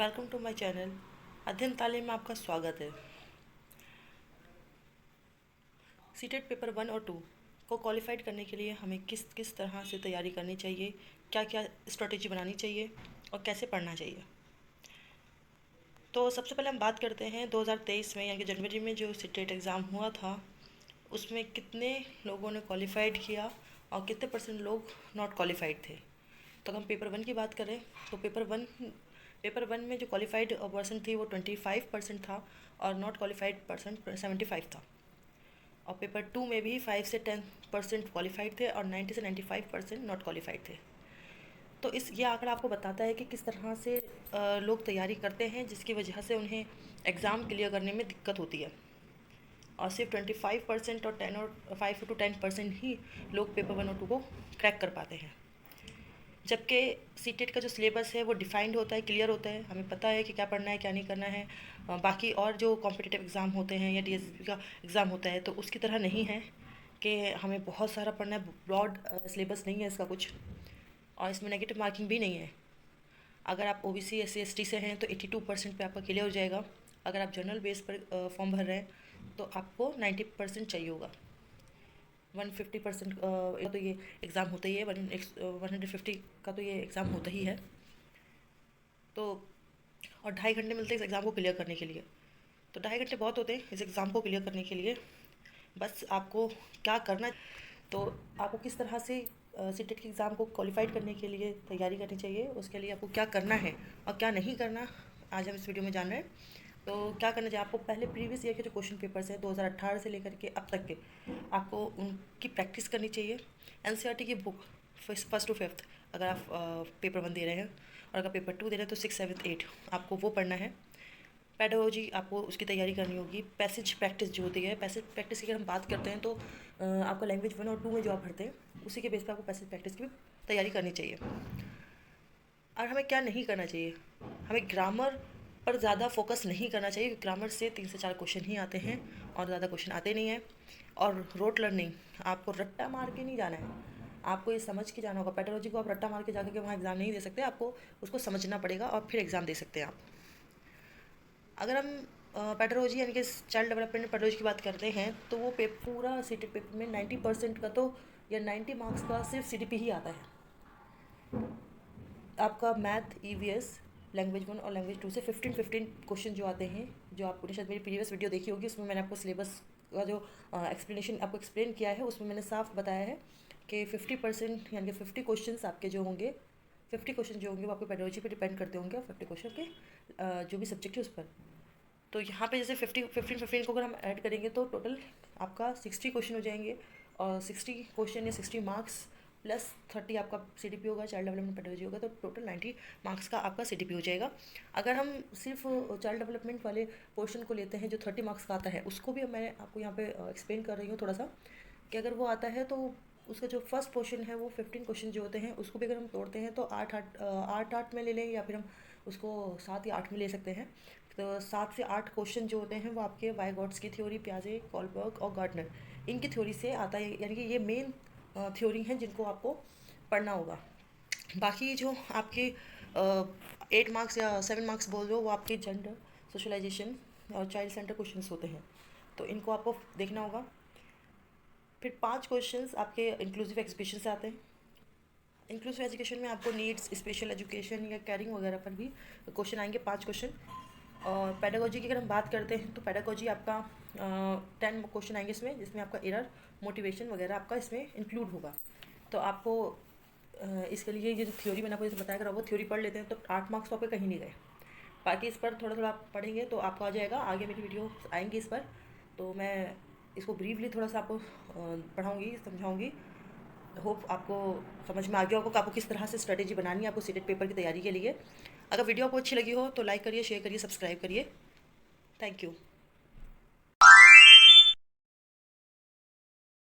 Welcome to my channel. अध्ययन तालीम में आपका स्वागत है। सीटेट पेपर 1 और 2 को क्वालिफाइड करने के लिए हमें किस किस तरह से तैयारी करनी चाहिए, क्या क्या स्ट्रेटेजी बनानी चाहिए और कैसे पढ़ना चाहिए। तो सबसे पहले हम बात करते हैं 2023 में यानी कि जनवरी में जो सीटेट एग्ज़ाम हुआ था, उसमें कितने लोगों ने क्वालिफाइड किया और कितने परसेंट लोग नॉट क्वालिफाइड थे। तो अगर हम पेपर 1 की बात करें तो पेपर वन में जो क्वालिफाइड पर्सन थी वो 25% था और नॉट क्वालिफाइड पर्सन 75 था। और पेपर 2 में भी 5 से 10% क्वालिफाइड थे और 90 से 95% नॉट क्वालिफाइड थे। तो ये आंकड़ा आपको बताता है कि किस तरह से लोग तैयारी करते हैं, जिसकी वजह से उन्हें एग्ज़ाम क्लियर करने में दिक्कत होती है। और सिर्फ 25% और 5 to 10% ही लोग पेपर 1 और 2 को क्रैक कर पाते हैं। जबकि सीटेट का जो सिलेबस है वो डिफाइंड होता है, क्लियर होता है, हमें पता है कि क्या पढ़ना है क्या नहीं करना है। बाकी और जो कॉम्पिटिटिव एग्ज़ाम होते हैं या डीएसपी का एग्ज़ाम होता है तो उसकी तरह नहीं है कि हमें बहुत सारा पढ़ना है। ब्रॉड सिलेबस नहीं है इसका कुछ, और इसमें नेगेटिव मार्किंग भी नहीं है। अगर आप ओबीसी SC ST से हैं तो 82% पे आपका क्लियर हो जाएगा। अगर आप जनरल बेस पर फॉर्म भर रहे हैं तो आपको 90% चाहिए होगा। 150% का तो ये एग्ज़ाम होता ही है, 150 का तो ये एग्ज़ाम होता ही है। तो और 2.5 घंटे मिलते हैं इस एग्ज़ाम को क्लियर करने के लिए। तो 2.5 घंटे बहुत होते हैं इस एग्ज़ाम को क्लियर करने के लिए। बस आपको क्या करना, तो आपको किस तरह से सीटेट के एग्ज़ाम को क्वालिफाइड करने के लिए तैयारी करनी चाहिए, उसके लिए आपको क्या करना है और क्या नहीं करना, आज हम इस वीडियो में जान रहे हैं। तो क्या करना चाहिए आपको, पहले प्रीवियस ईयर के जो क्वेश्चन पेपर्स हैं 2018 से लेकर के अब तक के, आपको उनकी प्रैक्टिस करनी चाहिए। एनसीईआरटी की बुक 1st to 5th अगर आप पेपर 1 दे रहे हैं, और अगर पेपर 2 दे रहे हैं तो 6, 7, 8 आपको वो पढ़ना है। पेडागोजी आपको उसकी तैयारी करनी होगी। पैसेज प्रैक्टिस जो होती है, पैसेज प्रैक्टिस की अगर हम बात करते हैं तो आपका लैंग्वेज 1 और 2 में जो आप पढ़ते हैं उसी के बेस पर आपको पैसेज प्रैक्टिस की भी तैयारी करनी चाहिए। और हमें क्या नहीं करना चाहिए, हमें ग्रामर पर ज़्यादा फोकस नहीं करना चाहिए। ग्रामर से 3 से 4 क्वेश्चन ही आते हैं और ज़्यादा क्वेश्चन आते नहीं हैं। और रोट लर्निंग, आपको रट्टा मार के नहीं जाना है, आपको ये समझ के जाना होगा। पेडागोजी को आप रट्टा मार के जाकर के वहाँ एग्ज़ाम नहीं दे सकते, आपको उसको समझना पड़ेगा और फिर एग्ज़ाम दे सकते हैं आप। अगर हम पेडागोजी यानी कि चाइल्ड डेवलपमेंट पेडागोजी की बात करते हैं तो वो पूरा सीटेट पेपर में 90% का तो या 90 मार्क्स का सिर्फ CDP ही आता है। आपका मैथ, EVS, लैंग्वेज 1 और लैंग्वेज 2 से 15 क्वेश्चन जो आते हैं, जो आपने शायद मेरी प्रीवियस वीडियो देखी होगी, उसमें मैंने आपको सिलेबस का जो एक्सप्लेनेशन आपको एक्सप्लेन किया है, उसमें मैंने साफ बताया है कि 50% यानी कि 50 क्वेश्चन आपके जो होंगे, 50 क्वेश्चन जो होंगे वो आपके पेडागोजी पे डिपेंड करते होंगे और 50 क्वेश्चन के जो भी सब्जेक्ट है उस पर। तो यहाँ पे जैसे 15 को अगर हम ऐड करेंगे तो टोटल आपका 60 क्वेश्चन हो जाएंगे। और 60 क्वेश्चन या 60 मार्क्स प्लस 30 आपका CDP होगा, चाइल्ड डेवलपमेंट पेडागोजी होगा, तो टोटल 90 मार्क्स का आपका CDP हो जाएगा। अगर हम सिर्फ चाइल्ड डेवलपमेंट वाले पोर्शन को लेते हैं जो 30 मार्क्स का आता है, उसको भी मैं आपको यहाँ पे एक्सप्लेन कर रही हूँ थोड़ा सा, कि अगर वो आता है तो उसका जो फर्स्ट पोर्शन है वो 15 क्वेश्चन जो होते हैं उसको भी अगर हम तोड़ते हैं तो 8 में ले लें, या फिर हम उसको 7 या 8 में ले सकते हैं। तो 7 से 8 क्वेश्चन जो होते हैं वो आपके वाइगॉट्स की थ्योरी, पियाजे, कॉलबर्ग और गार्डनर, इनकी थ्योरी से आता है। यानी कि ये मेन थ्योरी हैं जिनको आपको पढ़ना होगा। बाकी जो आपके 8 मार्क्स या 7 मार्क्स बोल रहे हो वो आपके जेंडर, सोशलाइजेशन और चाइल्ड सेंटर क्वेश्चंस होते हैं, तो इनको आपको देखना होगा। फिर 5 क्वेश्चंस आपके इंक्लूसिव एजुकेशन से आते हैं। इंक्लूसिव एजुकेशन में आपको नीड्स, स्पेशल एजुकेशन या कैरिंग वगैरह पर भी क्वेश्चन आएंगे, 5 क्वेश्चन। और पेडागोजी की अगर हम बात करते हैं तो पेडागोजी आपका 10 क्वेश्चन आएंगे इसमें, जिसमें आपका एरर, मोटिवेशन वगैरह आपका इसमें इंक्लूड होगा। तो आपको इसके लिए ये जो थ्योरी मैंने आपको जैसे बताया, अगर वो थ्योरी पढ़ लेते हैं तो 8 मार्क्स तो आपके कहीं नहीं गए। बाकी इस पर थोड़ा थोड़ा आप पढ़ेंगे तो आपको आ जाएगा। आगे मेरी वीडियो आएंगी इस पर, तो मैं इसको ब्रीफली थोड़ा सा आपको पढ़ाऊँगी, समझाऊँगी। होप आपको समझ में आ गया होगा कि आपको किस तरह से स्ट्रेटेजी बनानी है आपको सीटेट पेपर की तैयारी के लिए। अगर वीडियो आपको अच्छी लगी हो तो लाइक करिए, शेयर करिए, सब्सक्राइब करिए। Thank you.